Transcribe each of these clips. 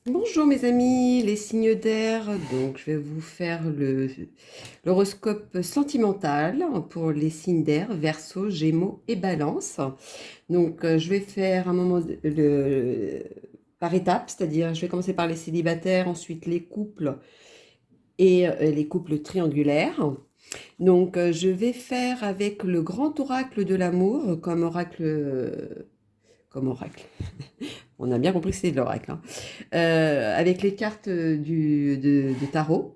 Bonjour mes amis, les signes d'air. Donc, je vais vous faire l'horoscope sentimental pour les signes d'air, Verseau, Gémeaux et Balance. Donc, je vais faire un moment par étapes, c'est-à-dire je vais commencer par les célibataires, ensuite les couples et les couples triangulaires. Donc, je vais faire avec le grand oracle de l'amour comme oracle. On a bien compris que c'est de l'oracle, hein. Avec les cartes de tarot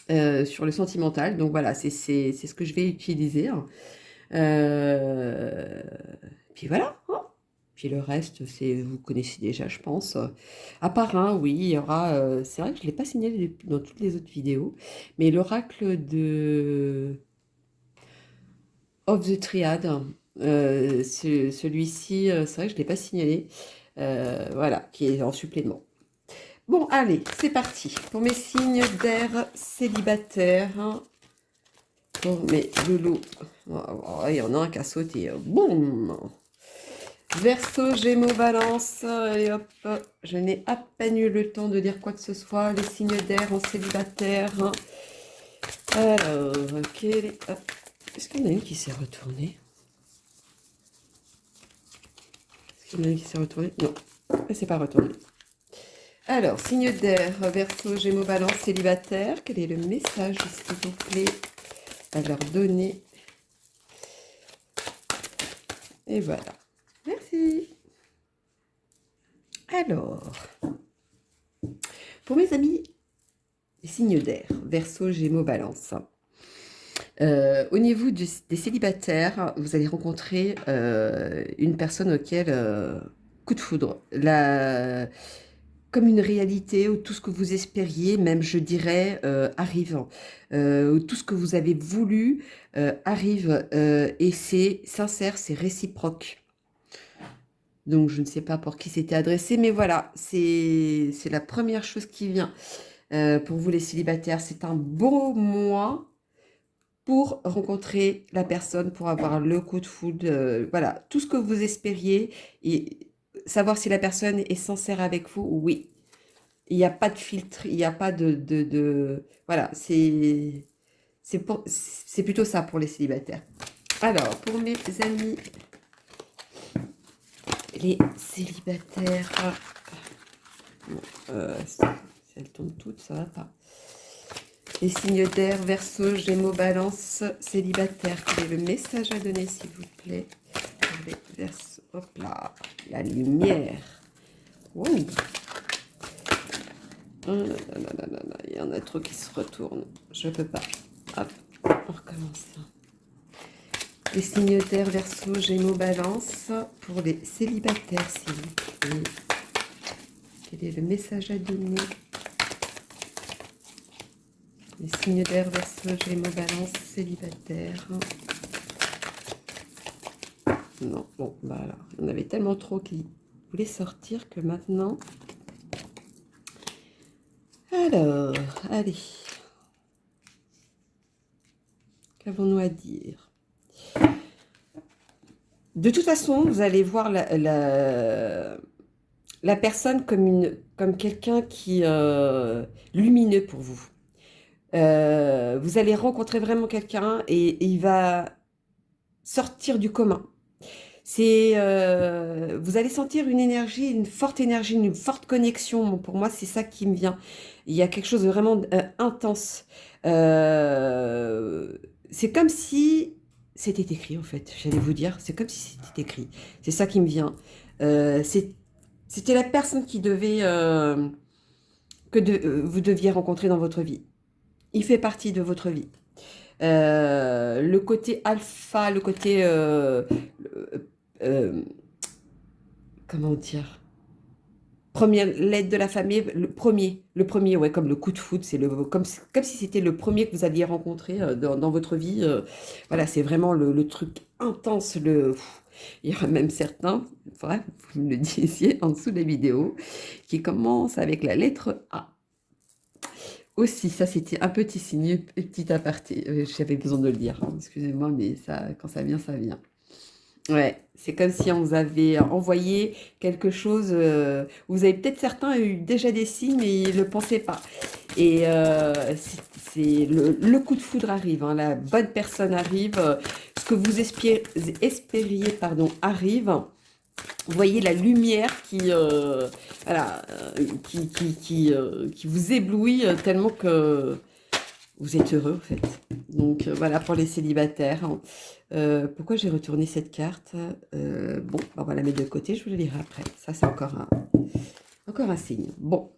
sur le sentimental. Donc voilà, c'est ce que je vais utiliser, hein. Euh, Puis voilà, hein. Puis le reste, vous connaissez déjà, je pense. À part un, oui, il y aura. C'est vrai que je ne l'ai pas signalé dans toutes les autres vidéos, mais l'oracle de of the Triad, celui-ci, c'est vrai que je ne l'ai pas signalé. Voilà, qui est en supplément. Bon, allez, c'est parti. Pour mes signes d'air célibataires, pour mes loulous. Oh, il y en a un qui a sauté. Boum. Verseau, Gémeaux, Balance. Et hop, je n'ai à peine eu le temps de dire quoi que ce soit. Les signes d'air en célibataire. Alors, hop. Est-ce qu'il y en a une qui s'est retournée? Est-ce qu'il y en a une qui s'est retournée? Non, elle ne s'est pas retournée. Alors, signe d'air, Verseau, Gémeaux, Balance, célibataire. Quel est le message, s'il vous plaît, à leur donner? Et voilà. Merci. Alors, pour mes amis, les signes d'air, Verseau, Gémeaux, Balance. Au niveau des célibataires, vous allez rencontrer une personne auquel coup de foudre. Comme une réalité où tout ce que vous espériez, même je dirais, arrive. Où tout ce que vous avez voulu arrive et c'est sincère, c'est réciproque. Donc je ne sais pas pour qui c'était adressé, mais voilà, c'est la première chose qui vient. Pour vous les célibataires, c'est un beau mois pour rencontrer la personne, pour avoir le coup de foudre, voilà, tout ce que vous espériez et savoir si la personne est sincère avec vous, oui. Il n'y a pas de filtre, il n'y a pas voilà, c'est plutôt ça pour les célibataires. Alors, pour mes amis, les célibataires, si elles tombent toutes, ça va pas. Les signes d'air, Verseau, Gémeaux, Balance, célibataire. Quel est le message à donner, s'il vous plaît? Verseau, hop là, la lumière. Wow. Oh là là là là là, il y en a trop qui se retournent. Je peux pas. Hop, on recommence. Les signes d'air, Verseau, Gémeaux, Balance. Pour les célibataires, s'il vous plaît. Quel est le message à donner? Les signes d'air, Verseau, Gémeaux, Balance, célibataire. Non, bon, bah alors, il y en avait tellement trop qui voulaient sortir que maintenant... Alors, allez. Qu'avons-nous à dire? De toute façon, vous allez voir la personne comme quelqu'un qui lumineux pour vous. Vous allez rencontrer vraiment quelqu'un et il va sortir du commun. Vous allez sentir une énergie, une forte connexion. Bon, pour moi, c'est ça qui me vient. Il y a quelque chose de vraiment intense. C'est comme si c'était écrit, en fait. J'allais vous dire, c'est comme si c'était écrit. C'est ça qui me vient. C'était la personne qui devait vous deviez rencontrer dans votre vie. Il fait partie de votre vie. Le côté alpha, le côté euh, comment dire, première lettre de la famille, le premier, ouais, comme le coup de foudre, comme si c'était le premier que vous alliez rencontrer dans votre vie. Voilà, c'est vraiment le truc intense. Il y aura même certains, vrai, vous me le disiez en dessous des vidéos, qui commencent avec la lettre A. Aussi, ça c'était un petit signe, petit aparté. J'avais besoin de le dire, hein. Excusez-moi, mais ça, quand ça vient, ça vient. Ouais, c'est comme si on vous avait envoyé quelque chose. Vous avez peut-être certains eu déjà des signes, mais ils ne le pensaient pas. Et c'est le coup de foudre arrive, hein, la bonne personne arrive, ce que vous espériez, pardon, arrive. Vous voyez la lumière voilà, qui vous éblouit tellement que vous êtes heureux, en fait. Donc, voilà pour les célibataires. Pourquoi j'ai retourné cette carte? Bon, on va la mettre de côté, je vous la lirai après. Ça, c'est encore un signe. Bon,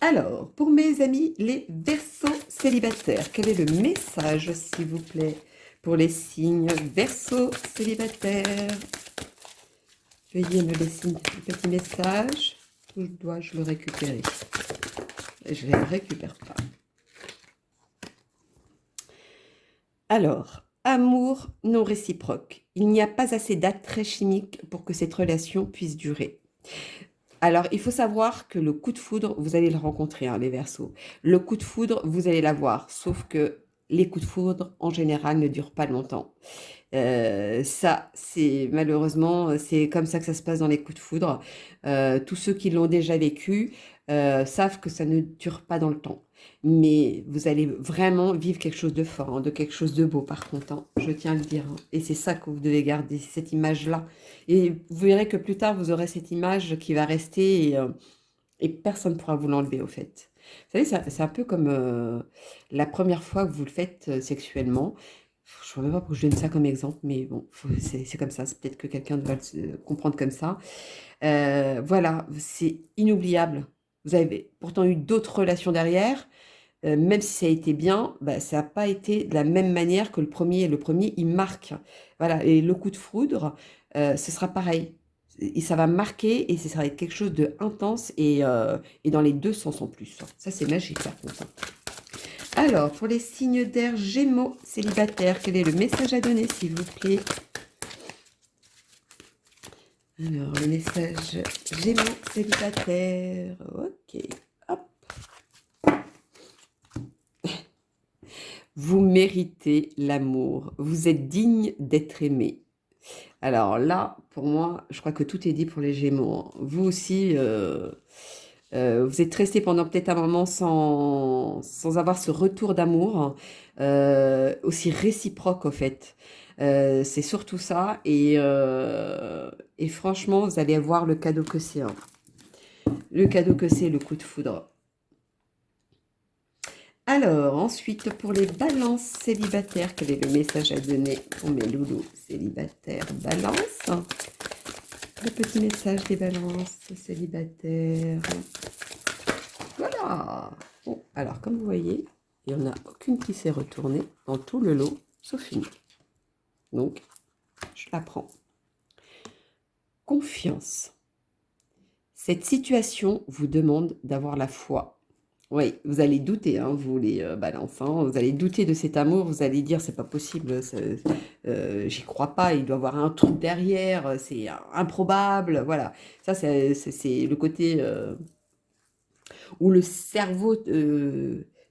alors, pour mes amis, les Verseaux célibataires, quel est le message, s'il vous plaît, pour les signes Verseaux célibataires? Veuillez me laisser un petit message. Où dois-je le récupérer? Je ne le récupère pas. Alors, amour non réciproque. Il n'y a pas assez d'attrait chimique pour que cette relation puisse durer. Alors, il faut savoir que le coup de foudre, vous allez le rencontrer, hein, les Verseaux. Le coup de foudre, vous allez l'avoir, sauf que les coups de foudre, en général, ne durent pas longtemps. Ça, c'est malheureusement, c'est comme ça que ça se passe dans les coups de foudre. Tous ceux qui l'ont déjà vécu savent que ça ne dure pas dans le temps. Mais vous allez vraiment vivre quelque chose de fort, hein, de quelque chose de beau par contre, hein, je tiens à le dire, hein. Et c'est ça que vous devez garder, cette image-là. Et vous verrez que plus tard, vous aurez cette image qui va rester et personne ne pourra vous l'enlever au fait. Vous savez, c'est un peu comme la première fois que vous le faites sexuellement. Je ne sais même pas pourquoi je donne ça comme exemple, mais bon, c'est comme ça. C'est peut-être que quelqu'un doit le comprendre comme ça. Voilà, c'est inoubliable. Vous avez pourtant eu d'autres relations derrière. Même si ça a été bien, bah, ça n'a pas été de la même manière que le premier. Le premier, il marque. Voilà, et le coup de foudre, ce sera pareil. Et ça va marquer et ça va être quelque chose de intense et dans les deux sens en plus. Ça, c'est magique par contre. Alors, pour les signes d'air Gémeaux célibataires, quel est le message à donner, s'il vous plaît? Alors, le message Gémeaux célibataire. Ok. Hop. Vous méritez l'amour. Vous êtes digne d'être aimé. Alors là, pour moi, je crois que tout est dit pour les Gémeaux, hein. Vous aussi, vous êtes resté pendant peut-être un moment sans avoir ce retour d'amour, hein, aussi réciproque au fait. C'est surtout ça. Et franchement, vous allez avoir le cadeau que c'est, hein. Le cadeau que c'est, le coup de foudre. Alors, ensuite, pour les balances célibataires, quel est le message à donner pour mes loulous célibataires balance? Le petit message des balances célibataires. Voilà. Bon, alors, comme vous voyez, il n'y en a aucune qui s'est retournée dans tout le lot, sauf une. Donc, je la prends. Confiance. Cette situation vous demande d'avoir la foi. Oui, vous allez douter, hein, vous les balances, hein, vous allez douter de cet amour, vous allez dire c'est pas possible, j'y crois pas, il doit y avoir un truc derrière, c'est improbable, voilà. Ça, c'est le côté où le cerveau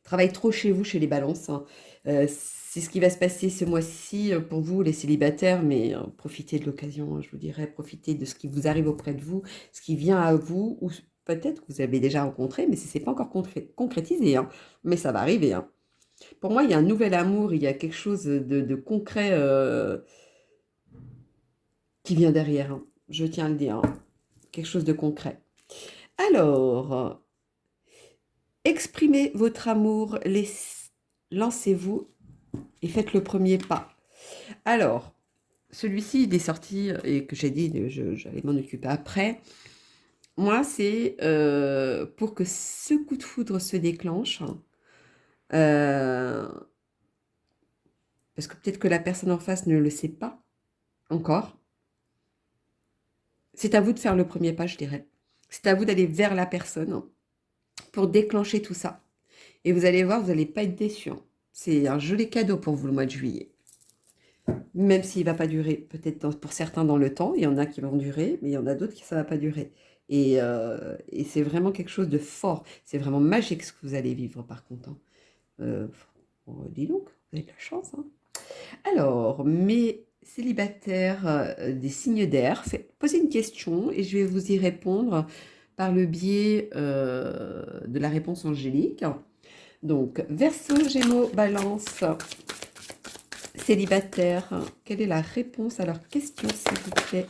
travaille trop chez vous, chez les balances, hein. C'est ce qui va se passer ce mois-ci pour vous, les célibataires, mais profitez de l'occasion, hein, je vous dirais, profitez de ce qui vous arrive auprès de vous, ce qui vient à vous, ou peut-être que vous avez déjà rencontré, mais ce n'est pas encore concrétisé, hein, mais ça va arriver, hein. Pour moi, il y a un nouvel amour, il y a quelque chose de concret qui vient derrière, hein. Je tiens à le dire, hein. Quelque chose de concret. Alors, exprimez votre amour, lancez-vous et faites le premier pas. Alors, celui-ci, il est sorti et que j'ai dit, j'allais m'en occuper après. Moi, c'est pour que ce coup de foudre se déclenche, euh, parce que peut-être que la personne en face ne le sait pas encore. C'est à vous de faire le premier pas, je dirais. C'est à vous d'aller vers la personne pour déclencher tout ça. Et vous allez voir, vous n'allez pas être déçus, hein. C'est un joli cadeau pour vous le mois de juillet. Même s'il ne va pas durer, peut-être pour certains dans le temps, il y en a qui vont durer, mais il y en a d'autres qui ça ne va pas durer. Et c'est vraiment quelque chose de fort. C'est vraiment magique ce que vous allez vivre par contre, hein. Dis donc, vous avez de la chance, hein. Alors, mes célibataires des signes d'air, posez une question et je vais vous y répondre par le biais de la réponse angélique. Donc, Verseau, Gémeaux, Balance, célibataire, quelle est la réponse à leur question, s'il vous plaît?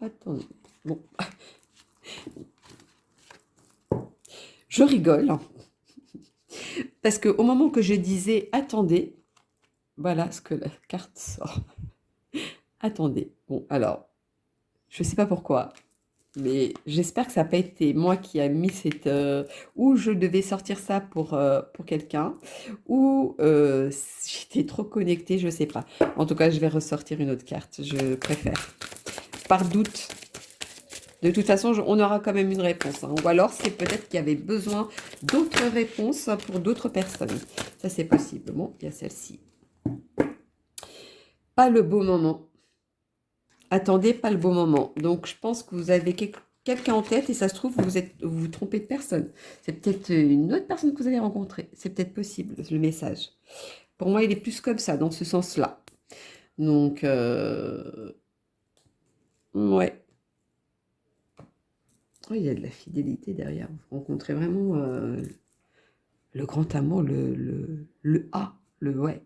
Attendez, bon. Je rigole, parce qu'au moment que je disais « attendez », voilà ce que la carte sort. Attendez. Bon, alors, je ne sais pas pourquoi, mais j'espère que ça n'a pas été moi qui a mis cette... ou je devais sortir ça pour quelqu'un, ou j'étais trop connectée, je ne sais pas. En tout cas, je vais ressortir une autre carte, je préfère. Par doute. De toute façon, on aura quand même une réponse. Hein. Ou alors, c'est peut-être qu'il y avait besoin d'autres réponses pour d'autres personnes. Ça, c'est possible. Bon, il y a celle-ci. Pas le beau moment. Attendez, pas le beau moment. Donc, je pense que vous avez quelqu'un en tête et ça se trouve, vous vous trompez de personne. C'est peut-être une autre personne que vous allez rencontrer. C'est peut-être possible, le message. Pour moi, il est plus comme ça, dans ce sens-là. Donc, ouais. Oh, il y a de la fidélité derrière. Vous rencontrez vraiment le grand amour, A, ouais,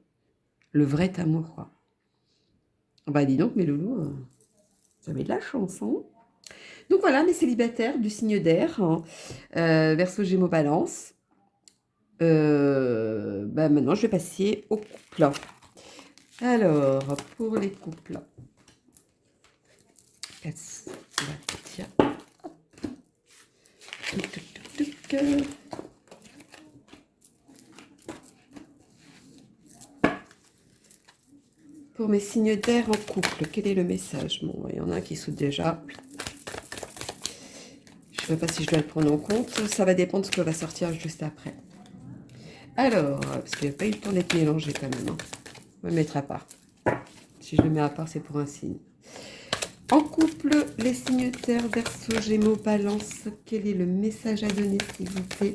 le vrai amour, quoi. Bah, dis donc, mes loulous, vous avez de la chance, hein. Donc voilà, mes célibataires du signe d'air, hein, Verseau, Gémeaux, Balance. Bah maintenant, je vais passer au couple. Alors, pour les couples. Tiens. Pour mes signes d'air en couple, quel est le message? Bon, il y en a un qui saute déjà. Je ne sais pas si je dois le prendre en compte. Ça va dépendre de ce que va sortir juste après. Alors, parce qu'il n'y a pas eu le temps d'être mélangé quand même. Hein. On va le mettre à part. Si je le mets à part, c'est pour un signe. En couple, les signes terre, Verseau, Gémeaux, Balance. Quel est le message à donner, s'il vous plaît?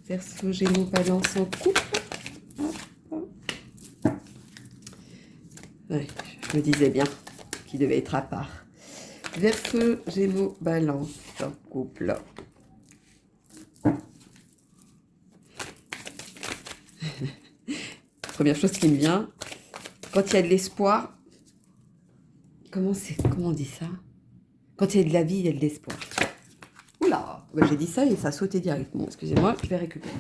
Verseau, Gémeaux, Balance en couple. Ouais, je me disais bien qu'il devait être à part. Verseau, Gémeaux, Balance en couple. Première chose qui me vient, quand il y a de l'espoir, comment on dit ça? Quand il y a de la vie, il y a de l'espoir. Oula, bah, j'ai dit ça et ça a sauté directement. Excusez-moi, je vais récupérer.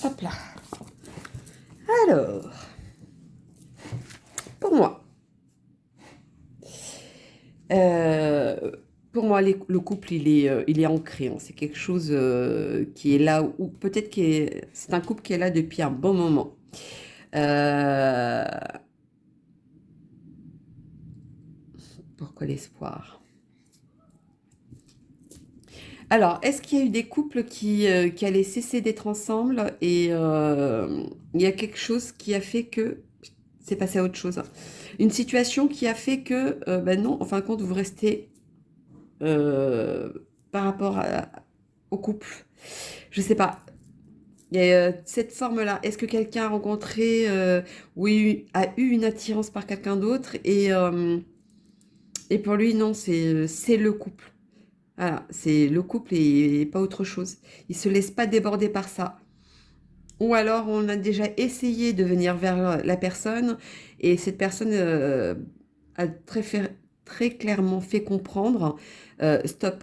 Hop là. Alors, pour moi, le couple, il est ancré. Hein. C'est quelque chose qui est là, ou peut-être que c'est un couple qui est là depuis un bon moment. Pourquoi l'espoir? Alors, est-ce qu'il y a eu des couples qui allaient cesser d'être ensemble et il y a quelque chose qui a fait que c'est passé à autre chose? Hein. Une situation qui a fait que, ben non, en fin de compte, vous restez par rapport au couple. Je sais pas. Il y a cette forme-là. Est-ce que quelqu'un a rencontré, oui, a eu une attirance par quelqu'un d'autre et pour lui, non, c'est le couple. Voilà, c'est le couple et pas autre chose. Il se laisse pas déborder par ça. Ou alors, on a déjà essayé de venir vers la personne et cette personne a très clairement fait comprendre, stop,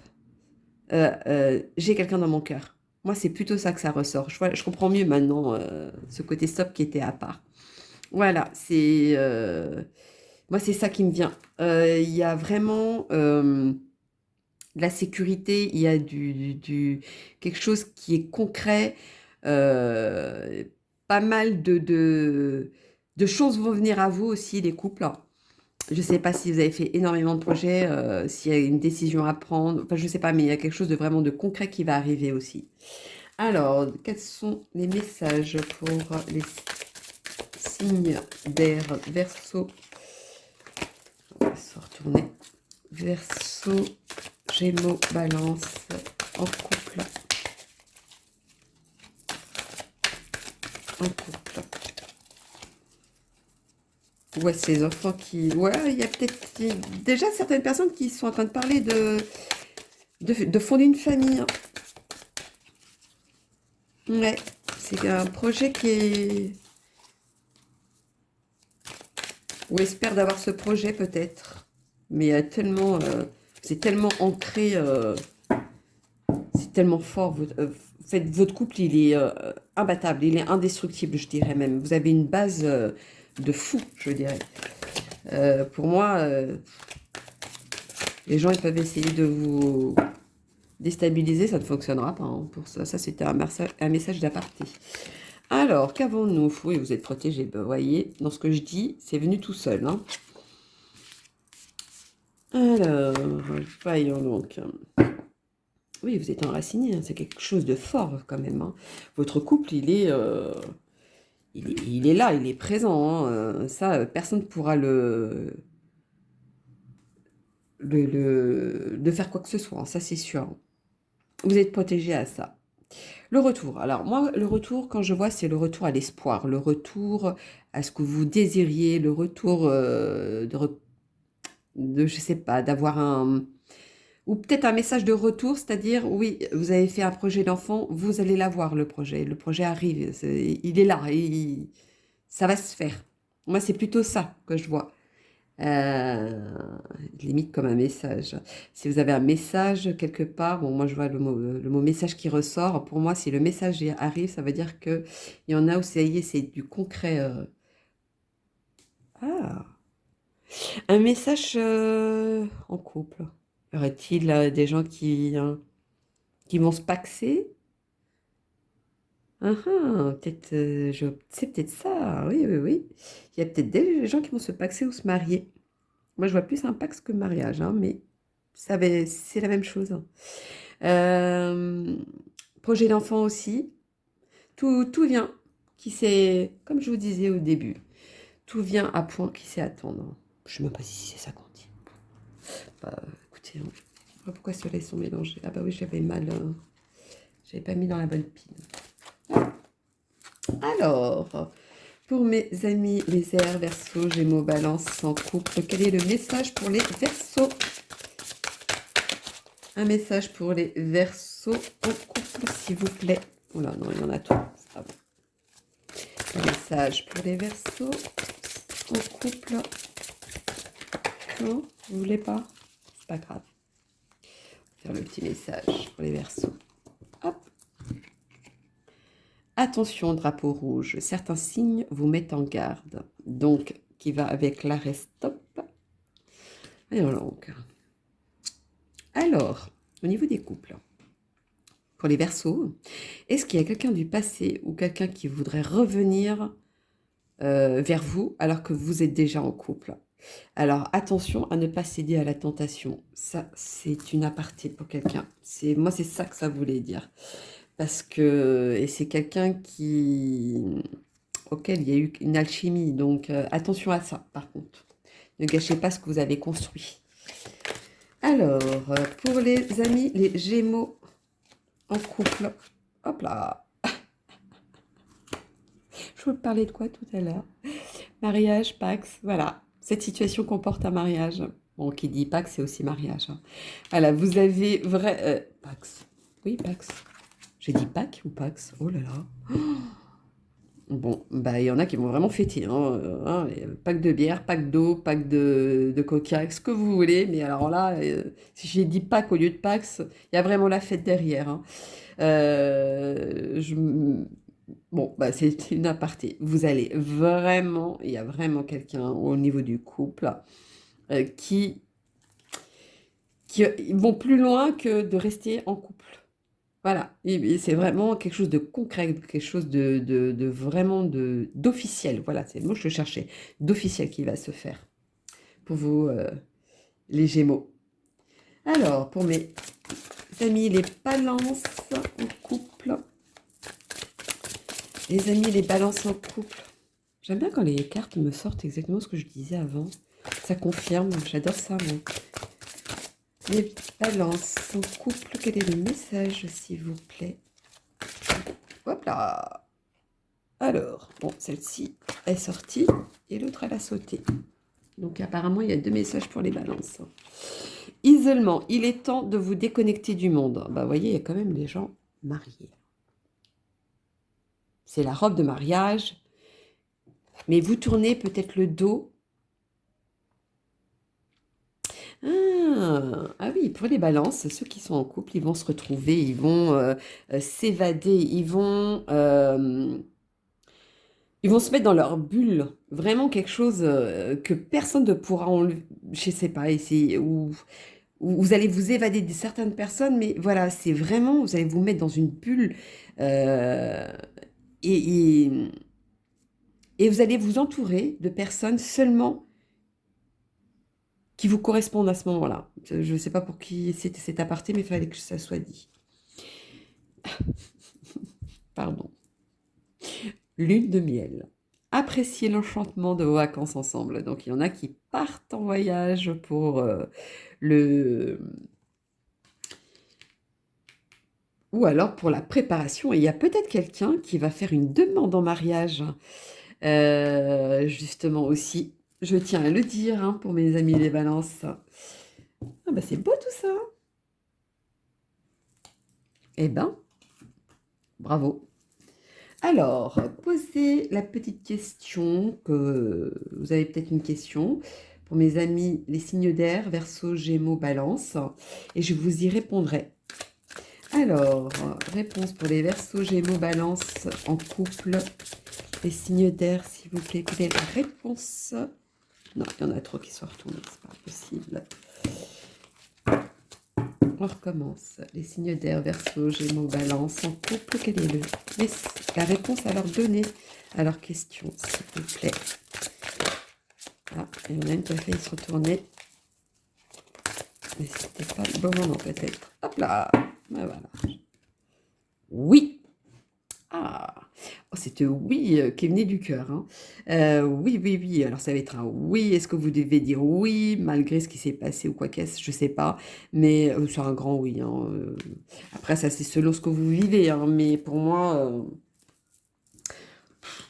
j'ai quelqu'un dans mon cœur. Moi, c'est plutôt ça que ça ressort. Je comprends mieux maintenant ce côté stop qui était à part. Voilà, moi, c'est ça qui me vient. Il y a vraiment de la sécurité, il y a quelque chose qui est concret. euh, Pas mal de choses vont venir à vous aussi, les couples. Je ne sais pas si vous avez fait énormément de projets, s'il y a une décision à prendre. Enfin, je ne sais pas, mais il y a quelque chose de vraiment de concret qui va arriver aussi. Alors, quels sont les messages pour les signes d'air Verseau? On va se retourner. Verseau, Gémeaux, Balance, en couple. En couple. Ouais, ces enfants qui... Ouais, il y a peut-être déjà certaines personnes qui sont en train de parler de fonder une famille, hein. Ouais, c'est un projet qui est... Ou espère d'avoir ce projet peut-être. Mais tellement... c'est tellement ancré... c'est tellement fort. Votre couple, il est imbattable. Il est indestructible, je dirais même. Vous avez une base de fou, je dirais. Pour moi, les gens, ils peuvent essayer de vous déstabiliser. Ça ne fonctionnera pas, hein, pour ça. Ça, c'était un message d'aparté. Alors, qu'avons-nous? Oui, vous êtes protégés. Ben, vous voyez, dans ce que je dis, c'est venu tout seul, hein. Alors, voyons donc. Oui, vous êtes enraciné, hein, c'est quelque chose de fort quand même, hein. Votre couple, il est là, il est présent, hein. Ça, personne ne pourra de faire quoi que ce soit, hein, ça c'est sûr, hein. Vous êtes protégé à ça. Le retour. Alors moi, le retour, quand je vois, c'est le retour à l'espoir, le retour à ce que vous désiriez, le retour je sais pas, d'avoir un... Ou peut-être un message de retour, c'est-à-dire, oui, vous avez fait un projet d'enfant, vous allez l'avoir, le projet. Le projet arrive, il est là, ça va se faire. Moi, c'est plutôt ça que je vois. Euh, limite comme un message. Si vous avez un message quelque part, bon, moi je vois le mot message qui ressort. Pour moi, si le message arrive, ça veut dire qu'il y en a où ça y est, c'est du concret. Ah, un message en couple. Y aurait-il des gens qui vont se paxer? Ah, ah, peut-être, c'est peut-être ça. Oui, oui, oui. Il y a peut-être des gens qui vont se paxer ou se marier. Moi, je vois plus un pax que mariage, hein, mais c'est la même chose, hein. Euh, projet d'enfant aussi. Tout vient. Comme je vous disais au début, tout vient à point qui sait attendre. Je ne sais même pas si c'est ça qu'on dit. Bah, écoutez, hein. Pourquoi ceux-là ils sont mélangés? Ah bah oui, j'avais mal. J'avais pas mis dans la bonne pile. Alors, pour mes amis les airs, Verseau, Gémeaux, Balance, en couple, quel est le message pour les Verseaux? Un message pour les Verseaux en couple, s'il vous plaît. Oh là, non, il y en a trop. C'est pas bon. Un message pour les Verseaux en couple. Non, vous voulez pas? C'est pas grave. Faire le petit message pour les Verseaux. Hop. Attention, drapeau rouge. Certains signes vous mettent en garde. Donc, qui va avec l'arrêt stop. Alors, au niveau des couples, pour les Verseaux, est-ce qu'il y a quelqu'un du passé ou quelqu'un qui voudrait revenir vers vous alors que vous êtes déjà en couple? Alors, attention à ne pas céder à la tentation. Ça, c'est une aparté pour quelqu'un. Moi, c'est ça que ça voulait dire. Parce que... Et c'est quelqu'un auquel il y a eu une alchimie. Donc, attention à ça, par contre. Ne gâchez pas ce que vous avez construit. Alors, pour les amis, les Gémeaux en couple. Hop là. Je vous parlais de quoi tout à l'heure? Mariage, Pax, voilà. Cette situation comporte un mariage. Bon, qui dit Pax, c'est aussi mariage, hein. Voilà, vous avez vrai... Pax. Oui, Pax. J'ai dit Pâques ou Pax? Oh là là. Bon, bah il y en a qui vont vraiment fêter, hein, pack de bière, pack d'eau, pack de coca, ce que vous voulez. Mais alors là, si j'ai dit Pâques au lieu de Pax, il y a vraiment la fête derrière, hein. Bon, bah, c'est une aparté. Vous allez vraiment, il y a vraiment quelqu'un au niveau du couple qui vont plus loin que de rester en couple. Voilà, et c'est vraiment quelque chose de concret, quelque chose de vraiment d'officiel. Voilà, c'est le mot que je cherchais, d'officiel qui va se faire pour vous, les Gémeaux. Alors, pour mes amis les balances en couple, les amis les balances en couple, j'aime bien quand les cartes me sortent exactement ce que je disais avant. Ça confirme, j'adore ça, moi. Les balances en couple, quel est le message, s'il vous plaît? Hop là. Alors, bon, celle-ci est sortie et l'autre, elle a sauté. Donc, apparemment, il y a 2 messages pour les balances. Isolement, il est temps de vous déconnecter du monde. Bah, vous voyez, il y a quand même des gens mariés. C'est la robe de mariage. Mais vous tournez peut-être le dos. Ah oui, pour les balances, ceux qui sont en couple, ils vont se retrouver, ils vont s'évader, ils vont se mettre dans leur bulle. Vraiment quelque chose que personne ne pourra enlever. Je sais pas, essayer, ou vous allez vous évader de certaines personnes, mais voilà, c'est vraiment, vous allez vous mettre dans une bulle euh, et, et- et vous allez vous entourer de personnes seulement qui vous correspondent à ce moment-là. Je ne sais pas pour qui c'était cet aparté, mais il fallait que ça soit dit. Pardon. Lune de miel. Appréciez l'enchantement de vos vacances ensemble. Donc il y en a qui partent en voyage pour le... ou alors pour la préparation. Et il y a peut-être quelqu'un qui va faire une demande en mariage. Justement aussi, je tiens à le dire hein, pour mes amis les balances. Ah bah c'est beau tout ça. Eh ben, bravo. Alors, posez la petite question que vous avez peut-être une question pour mes amis les signes d'air, Verseau, Gémeaux, Balance, et je vous y répondrai. Alors, réponse pour les Verseaux, Gémeaux, Balance en couple, les signes d'air, s'il vous plaît. Écoutez la réponse. Non, il y en a trop qui sont retournés, c'est pas possible. On recommence. Les signes d'air, Verseau, Gémeaux, Balance en couple, quelle est la réponse à leur donner à leur question, s'il vous plaît. Ah, il y en a une qui a failli se retourner. Mais c'était pas le bon moment peut-être. Hop là, ben voilà. Oui. Ah, oh, c'était oui qui venait du cœur. Hein. Oui, oui, oui. Alors ça va être un oui. Est-ce que vous devez dire oui malgré ce qui s'est passé ou quoi qu'est-ce? Je sais pas. Mais c'est un grand oui. Hein. Après ça c'est selon ce que vous vivez. Hein. Mais pour moi,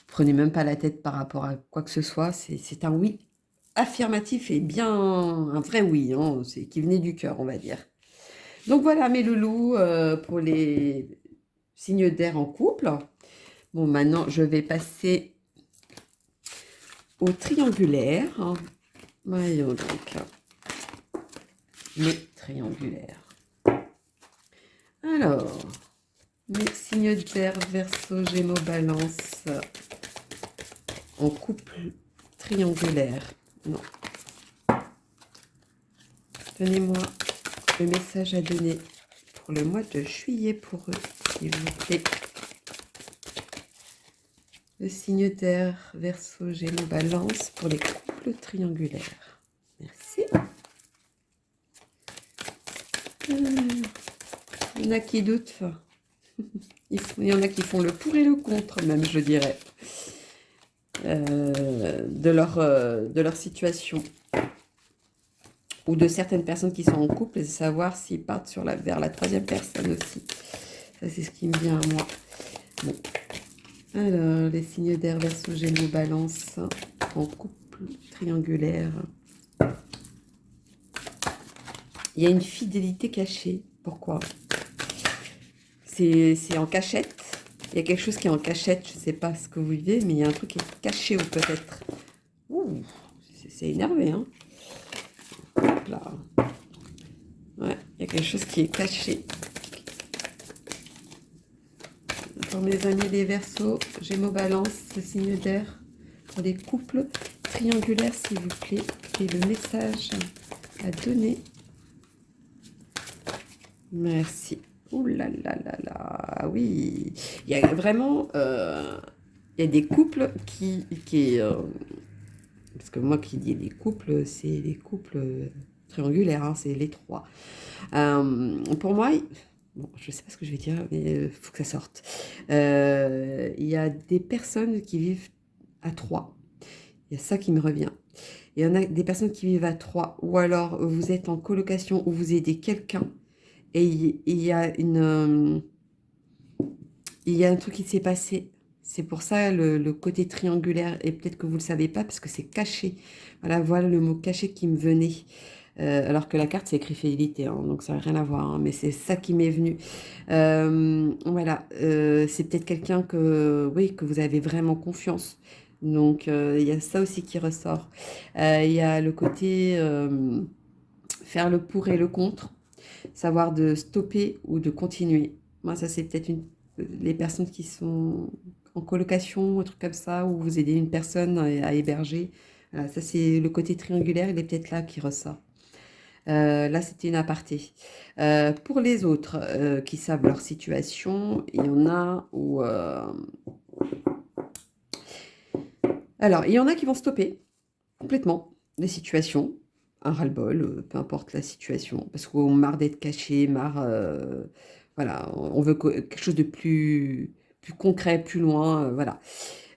prenez même pas la tête par rapport à quoi que ce soit. C'est un oui affirmatif et bien un vrai oui. Hein. C'est qui venait du cœur, on va dire. Donc voilà mes loulous pour les signes d'air en couple. Bon, maintenant, je vais passer au triangulaire. Hein. Voyons donc. Les triangulaires. Alors, mes signes d'air, Verseau, Gémeaux, Balance en couple triangulaire. Non. Donnez-moi le message à donner pour le mois de juillet pour eux, s'il vous plaît. Le signe d'air, Verseau, Gémeaux, Balance pour les couples triangulaires. Merci. Il y en a qui doutent. Il y en a qui font le pour et le contre, même, je dirais, de leur situation. Ou de certaines personnes qui sont en couple, et de savoir s'ils partent vers la troisième personne aussi. Ça, c'est ce qui me vient à moi. Bon. Alors, les signes d'air, Verseau, Gémeaux, Balance, en couple triangulaire. Il y a une fidélité cachée. Pourquoi? C'est en cachette. Il y a quelque chose qui est en cachette. Je ne sais pas ce que vous vivez, mais il y a un truc qui est caché ou peut-être. Ouh, c'est énervé, hein. Hop là. Ouais, il y a quelque chose qui est caché. Pour mes amis les Verseaux, Gémeaux, Balance, ce signe d'air. Pour les couples triangulaires, s'il vous plaît. Et le message à donner. Merci. Ouh là là là là. Oui. Il y a vraiment... il y a des couples parce que moi qui dis des couples, c'est les couples triangulaires, hein, c'est les trois. Pour moi, bon, je ne sais pas ce que je vais dire, mais il faut que ça sorte. Il y a des personnes qui vivent à trois. Il y a ça qui me revient. Il y en a des personnes qui vivent à trois, ou alors vous êtes en colocation ou vous aidez quelqu'un et il y a un truc qui s'est passé. C'est pour ça le côté triangulaire, et peut-être que vous ne le savez pas parce que c'est caché. Voilà, voilà le mot caché qui me venait. Alors que la carte, c'est écrit fidélité, hein, donc ça n'a rien à voir, hein, mais c'est ça qui m'est venu. Voilà, c'est peut-être quelqu'un que, oui, que vous avez vraiment confiance. Donc, il y a ça aussi qui ressort. Il y a le côté faire le pour et le contre, savoir de stopper ou de continuer. Moi, ça, c'est peut-être les personnes qui sont en colocation, un truc comme ça, où vous aidez une personne à héberger. Voilà, ça, c'est le côté triangulaire, il est peut-être là qui ressort. Là, c'était une aparté. Pour les autres qui savent leur situation, il y en a où... Alors, il y en a qui vont stopper complètement les situations, un ras-le-bol, peu importe la situation, parce qu'on marre d'être caché, marre... voilà, on veut quelque chose de plus concret, plus loin, voilà.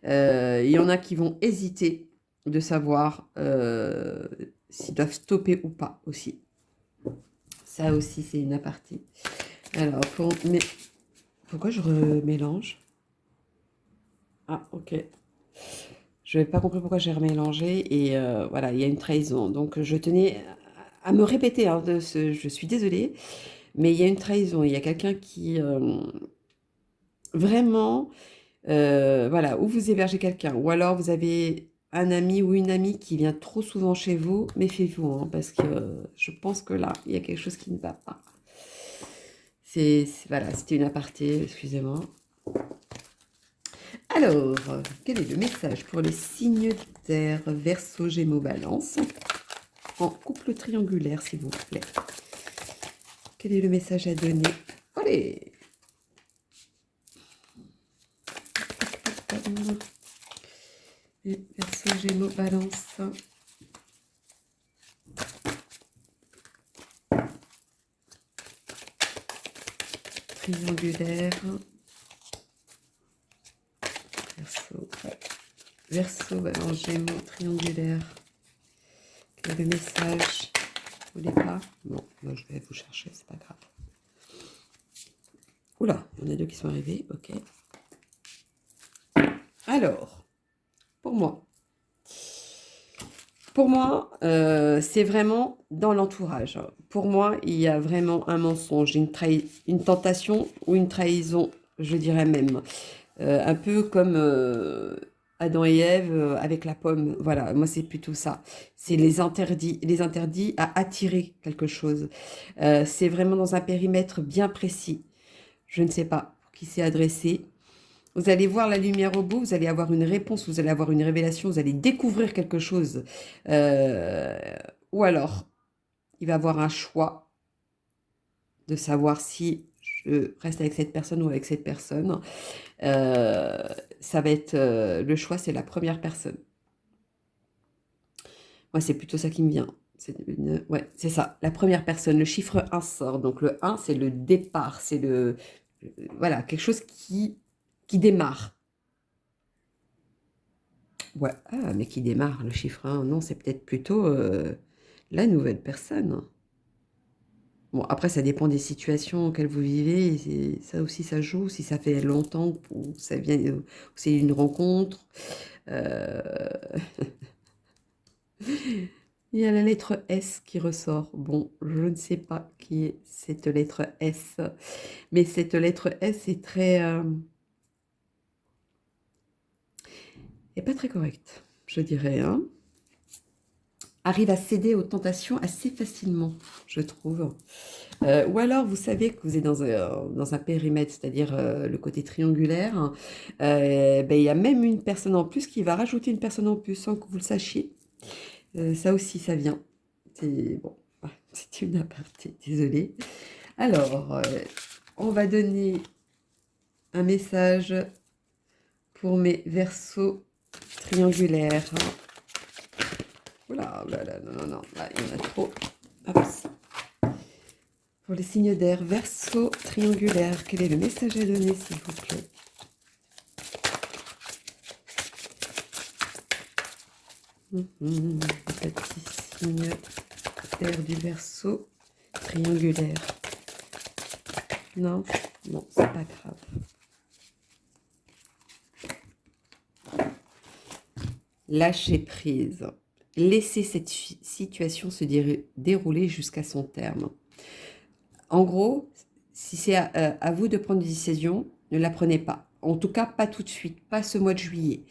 Il y en a qui vont hésiter de savoir s'ils doivent stopper ou pas aussi. Ça aussi, c'est une aparté. Alors, mais pourquoi je remélange? Ah, ok. Je n'avais pas compris pourquoi j'ai remélangé. Et voilà, il y a une trahison. Donc, je tenais à me répéter. Hein, je suis désolée. Mais il y a une trahison. Il y a quelqu'un qui... vraiment... voilà, ou vous hébergez quelqu'un. Ou alors, vous avez un ami ou une amie qui vient trop souvent chez vous. Méfiez-vous. Hein, parce que je pense que là, il y a quelque chose qui ne va pas. Voilà, c'était une aparté, excusez-moi. Alors, quel est le message pour les signes d'air Verseau, Gémeaux, Balance en couple triangulaire, s'il vous plaît? Quel est le message à donner? Allez! Verseau, Gémeaux, Balance. Triangulaire. Verseau, Balance, Gémeaux, triangulaire. Quel est le message? Vous voulez pas? Bon, moi je vais vous chercher, c'est pas grave. Oula, il y en a deux qui sont arrivés, ok. Alors, pour moi, c'est vraiment dans l'entourage. Pour moi, il y a vraiment un mensonge, une tentation ou une trahison, je dirais même. Un peu comme Adam et Ève avec la pomme. Voilà, moi c'est plutôt ça. C'est les interdits à attirer quelque chose. C'est vraiment dans un périmètre bien précis. Je ne sais pas pour qui c'est adressé. Vous allez voir la lumière au bout, vous allez avoir une réponse, vous allez avoir une révélation, vous allez découvrir quelque chose. Euh, ou alors, il va avoir un choix de savoir si je reste avec cette personne ou avec cette personne. Ça va être le choix, c'est la première personne. Moi, c'est plutôt ça qui me vient. Ouais, c'est ça, la première personne. Le chiffre 1 sort. Donc le 1, c'est le départ, c'est voilà, quelque chose qui démarre. Ouais, ah, mais qui démarre, le chiffre 1, non, c'est peut-être plutôt la nouvelle personne. Bon, après, ça dépend des situations auxquelles vous vivez. Ça aussi, ça joue. Si ça fait longtemps ou ça vient, ou c'est une rencontre. Euh, Il y a la lettre S qui ressort. Bon, je ne sais pas qui est cette lettre S, mais cette lettre S est très, est pas très correcte, je dirais, hein. Arrive à céder aux tentations assez facilement, je trouve. Ou alors, vous savez que vous êtes dans un périmètre, c'est-à-dire le côté triangulaire. Hein. Ben, il y a même une personne en plus qui va rajouter une personne en plus sans que vous le sachiez. Ça aussi, ça vient. C'est bon, c'est une aparté, désolée. Alors, on va donner un message pour mes versos triangulaires. Oula, là, là, non, non, non, là, il y en a trop. Hop. Pour les signes d'air, verso triangulaire, quel est le message à donner, s'il vous plaît? Petit signe d'air du verso triangulaire. Non, non, c'est pas grave. Lâchez prise. Laissez cette situation se dérouler jusqu'à son terme. En gros, si c'est à vous de prendre une décision, ne la prenez pas. En tout cas, pas tout de suite, pas ce mois de juillet.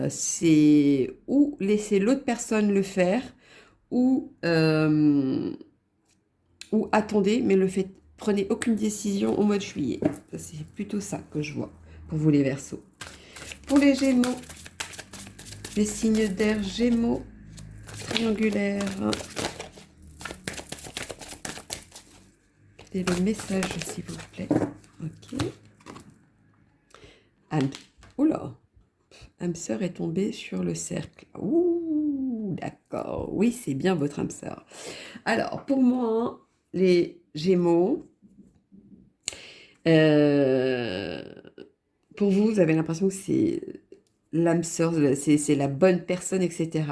C'est ou laisser l'autre personne le faire, ou attendez, mais prenez aucune décision au mois de juillet. C'est plutôt ça que je vois pour vous les Verseaux. Pour les Gémeaux, les signes d'air Gémeaux, triangulaire. Quel est le message, s'il vous plaît? Ok. Oula, âme sœur est tombée sur le cercle. Ouh, d'accord. Oui, c'est bien votre âme sœur. Alors, pour moi, les Gémeaux, pour vous, vous avez l'impression que c'est l'âme sœur, c'est la bonne personne, etc.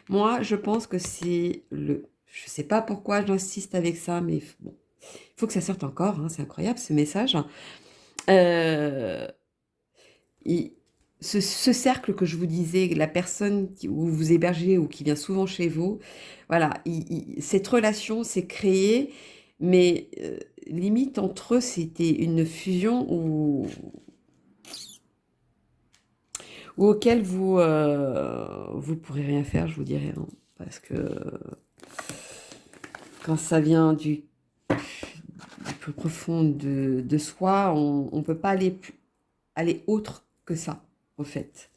Moi, je pense que c'est le... Je ne sais pas pourquoi j'insiste avec ça, mais bon, il faut que ça sorte encore. Hein, c'est incroyable, ce message. Ce cercle que je vous disais, la personne où vous hébergez ou qui vient souvent chez vous, voilà, cette relation s'est créée, mais limite entre eux, c'était une fusion auquel vous vous pourrez rien faire, je vous dirais, hein, parce que quand ça vient du plus profond de soi, on ne peut pas aller autre que ça, en fait.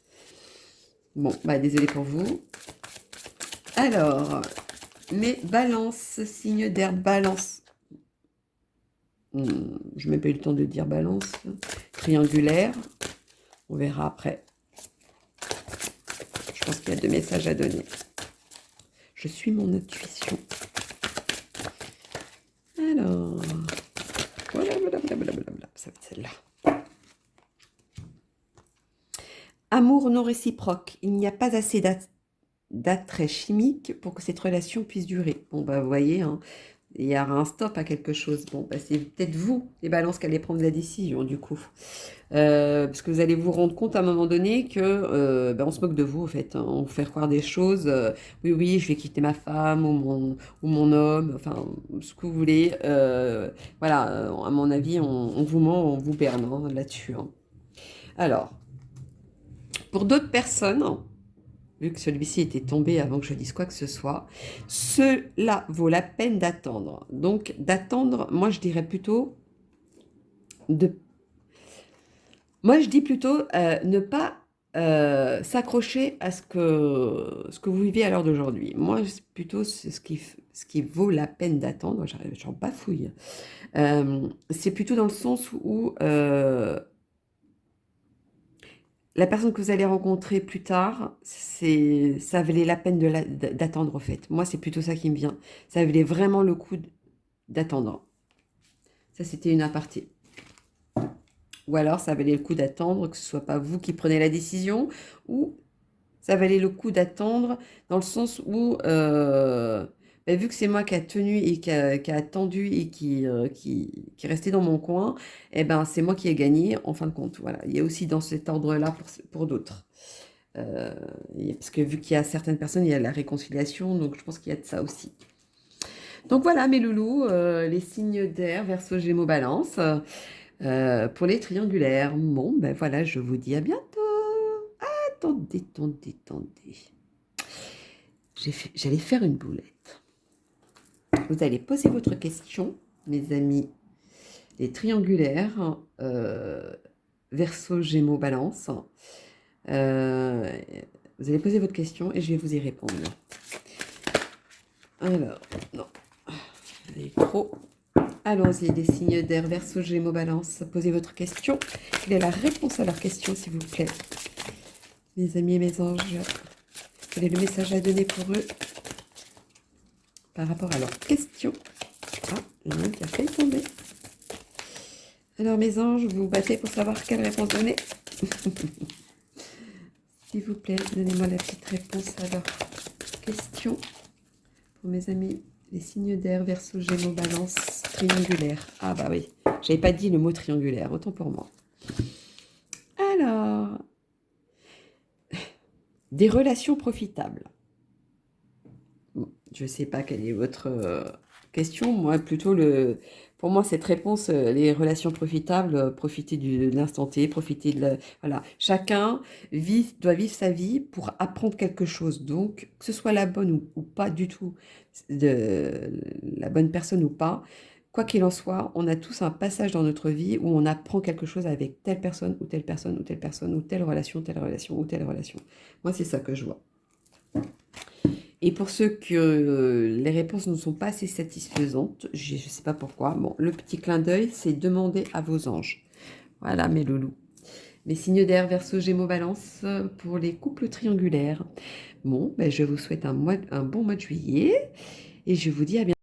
Bon, bah désolé pour vous. Alors, mes balances, signe d'air balance. Je n'ai même pas eu le temps de dire balance. Triangulaire. On verra après. Je pense qu'il y a 2 messages à donner. Je suis mon intuition. Alors, voilà, ça va être celle-là. Amour non réciproque. Il n'y a pas assez d'attrait chimique pour que cette relation puisse durer. Bon, bah, vous voyez, hein, il y aura un stop à quelque chose. Bon, bah, c'est peut-être vous, les balances, qui allez prendre la décision, du coup. Parce que vous allez vous rendre compte à un moment donné que on se moque de vous, en fait. Hein. On vous fait croire des choses. Oui, je vais quitter ma femme ou mon homme, enfin, ce que vous voulez. Voilà, à mon avis, on vous ment, on vous berne hein, là-dessus. Hein. Alors, pour d'autres personnes, vu que celui-ci était tombé avant que je dise quoi que ce soit, cela vaut la peine d'attendre. Donc, d'attendre, moi je dirais plutôt Moi, je dis plutôt ne pas s'accrocher à ce que vous vivez à l'heure d'aujourd'hui. Moi, c'est plutôt ce qui vaut la peine d'attendre. J'en bafouille. C'est plutôt dans le sens où la personne que vous allez rencontrer plus tard, ça valait la peine d'attendre, en fait. Moi, c'est plutôt ça qui me vient. Ça valait vraiment le coup d'attendre. Ça, c'était une aparté. Ou alors, ça valait le coup d'attendre, que ce ne soit pas vous qui prenez la décision, ou ça valait le coup d'attendre dans le sens où, vu que c'est moi qui a tenu et qui a attendu et qui est resté dans mon coin, c'est moi qui ai gagné en fin de compte. Voilà. Il y a aussi dans cet ordre-là pour d'autres. Parce que vu qu'il y a certaines personnes, il y a la réconciliation, donc je pense qu'il y a de ça aussi. Donc voilà mes loulous, les signes d'air, Verseau, Gémeaux, Balance. Pour les triangulaires, bon, voilà, je vous dis à bientôt. Attendez. J'allais faire une boulette. Vous allez poser votre question, mes amis, les triangulaires, Verseau, Gémeaux, Balance. Vous allez poser votre question et je vais vous y répondre. Alors, non, elle est trop... Allons-y, les signes d'air, Verseau, Gémeaux, Balance. Posez votre question. Quelle est la réponse à leur question, s'il vous plaît? Mes amis et mes anges, quel est le message à donner pour eux par rapport à leur question? Ah, il y en a un qui a failli tomber. Alors, mes anges, vous vous battez pour savoir quelle réponse donner? S'il vous plaît, donnez-moi la petite réponse à leur question. Pour mes amis, les signes d'air, Verseau, Gémeaux, Balance, triangulaire. Ah bah oui, j'avais pas dit le mot triangulaire, autant pour moi. Alors, Des relations profitables. Bon, je ne sais pas quelle est votre question. Moi, plutôt, pour moi, cette réponse, les relations profitables, profiter de l'instant T, profiter voilà. Chacun doit vivre sa vie pour apprendre quelque chose. Donc, que ce soit la bonne ou pas du tout, la bonne personne ou pas, quoi qu'il en soit, on a tous un passage dans notre vie où on apprend quelque chose avec telle personne ou telle personne ou telle personne ou telle relation ou telle relation. Moi, c'est ça que je vois. Et pour ceux que les réponses ne sont pas assez satisfaisantes, je ne sais pas pourquoi, bon, le petit clin d'œil, c'est demander à vos anges. Voilà, mes loulous. Mes signes d'air, Verseau, Gémeaux, Balance pour les couples triangulaires. Bon, ben, je vous souhaite un bon mois de juillet et je vous dis à bientôt.